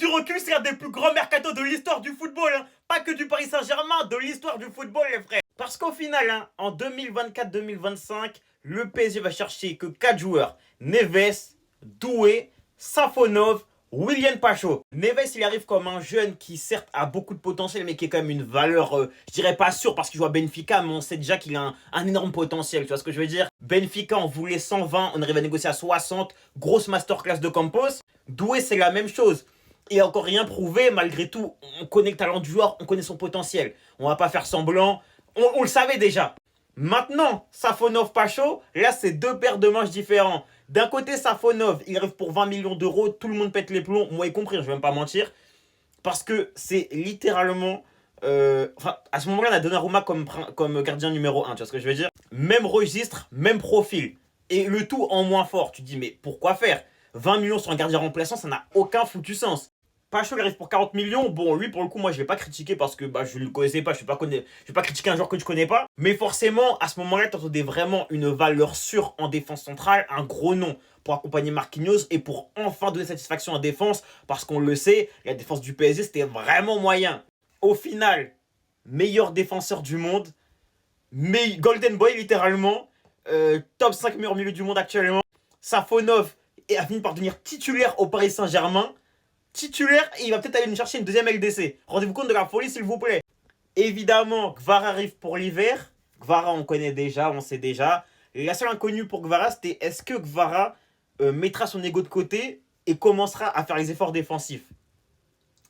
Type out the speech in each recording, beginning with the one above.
du recul, c'est un des plus grands mercatos de l'histoire du football. Hein. Pas que du Paris Saint-Germain, de l'histoire du football, les frères. Parce qu'au final, hein, en 2024-2025, le PSG va chercher que 4 joueurs. Neves, Doué, Safonov, William Pacho. Neves, il arrive comme un jeune qui certes a beaucoup de potentiel, mais qui est quand même une valeur, je dirais pas sûre parce qu'il joue à Benfica, mais on sait déjà qu'il a un énorme potentiel. Tu vois ce que je veux dire? Benfica, on voulait 120, on arrive à négocier à 60. Grosse masterclass de Campos. Doué, c'est la même chose. Et encore rien prouvé, malgré tout, on connaît le talent du joueur, on connaît son potentiel. On va pas faire semblant, on le savait déjà. Maintenant, Safonov Pacho, là c'est deux paires de manches différents. D'un côté, Safonov, il arrive pour 20 millions d'euros, tout le monde pète les plombs, moi y compris, je vais même pas mentir. Parce que c'est littéralement... enfin, à ce moment-là, on a Donnarumma comme gardien numéro un, tu vois ce que je veux dire? Même registre, même profil. Et le tout en moins fort. Tu te dis, mais pourquoi faire? 20 millions sur un gardien remplaçant, ça n'a aucun foutu sens. Pacho, il arrive pour 40 millions. Bon, lui, pour le coup, moi, je vais pas critiquer parce que je ne le connaissais pas. Je vais pas critiquer un joueur que je connais pas. Mais forcément, à ce moment-là, tu entendais vraiment une valeur sûre en défense centrale, un gros nom pour accompagner Marquinhos et pour enfin donner satisfaction en défense. Parce qu'on le sait, la défense du PSG, c'était vraiment moyen. Au final, meilleur défenseur du monde, mais Golden Boy, littéralement, top 5 meilleurs milieux du monde actuellement. Safonov a fini par devenir titulaire au Paris Saint-Germain. Titulaire et il va peut-être aller nous chercher une deuxième LDC. Rendez-vous compte de la folie, s'il vous plaît. Évidemment, Kvara arrive pour l'hiver. Kvara, on connaît déjà, on sait déjà. Et la seule inconnue pour Kvara, c'était est-ce que Kvara mettra son ego de côté et commencera à faire les efforts défensifs?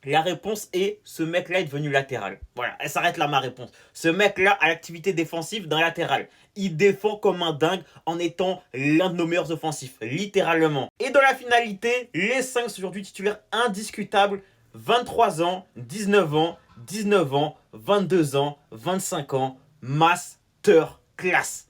La réponse est ce mec-là est devenu latéral. Voilà, elle s'arrête là ma réponse. Ce mec-là a l'activité défensive d'un latéral. Il défend comme un dingue en étant l'un de nos meilleurs offensifs, littéralement. Et dans la finalité, les 5 sont aujourd'hui titulaires indiscutables. 23 ans, 19 ans, 19 ans, 22 ans, 25 ans, masterclass.